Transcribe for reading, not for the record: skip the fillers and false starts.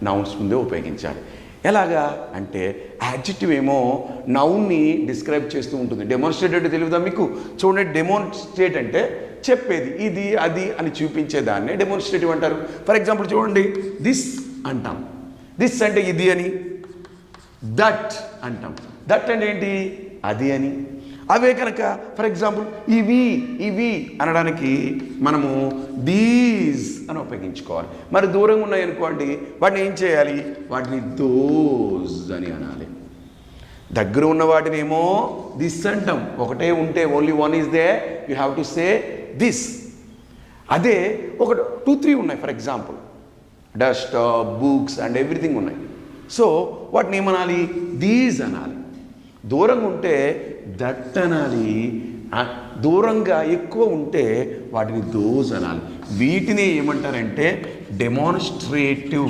Nouns ముందే ఉపయోగించాలి. ఎలాగా అంటే యాడ్జెక్టివ్ ఏమో నౌన్ని డిస్క్రైబ్ చేస్తూ ఉంటుంది. డెమోన్స్ట్రేట్ అంటే తెలియదా మీకు? చూడండి, డెమోన్స్ట్రేట్ అంటే చెప్పేది, ఇది అది అని చూపించేదాన్ని డెమోన్స్ట్రేటివ్ అంటారు. ఫర్ ఎగ్జాంపుల్ చూడండి, దిస్ అంటాం. దిస్ అంటే ఇది అని. దట్ అంటాం. దట్ అంటే ఏంటి? అది అని. అవే కనుక ఫర్ ఎగ్జాంపుల్ ఇవి ఇవి అనడానికి మనము దీస్ అని ఉపయోగించుకోవాలి. మరి దూరంగా ఉన్నాయనుకోండి, వాటిని ఏం చేయాలి? వాటిని దోస్ అని అనాలి. దగ్గర ఉన్న వాటినేమో దిస్ అంటాం. ఒకటే ఉంటే, only one is they, you have to say this. అదే ఒక 2, 3 ఉన్నాయి for example, dust, books and everything ఉన్నాయి. సో వాటిని ఏమనాలి? దీస్ అనాలి. దూరంగా ఉంటే దట్ అనాలి. దూరంగా ఎక్కువ ఉంటే వాటిని దోస్ అనాలి. వీటిని ఏమంటారంటే డెమోన్స్ట్రేటివ్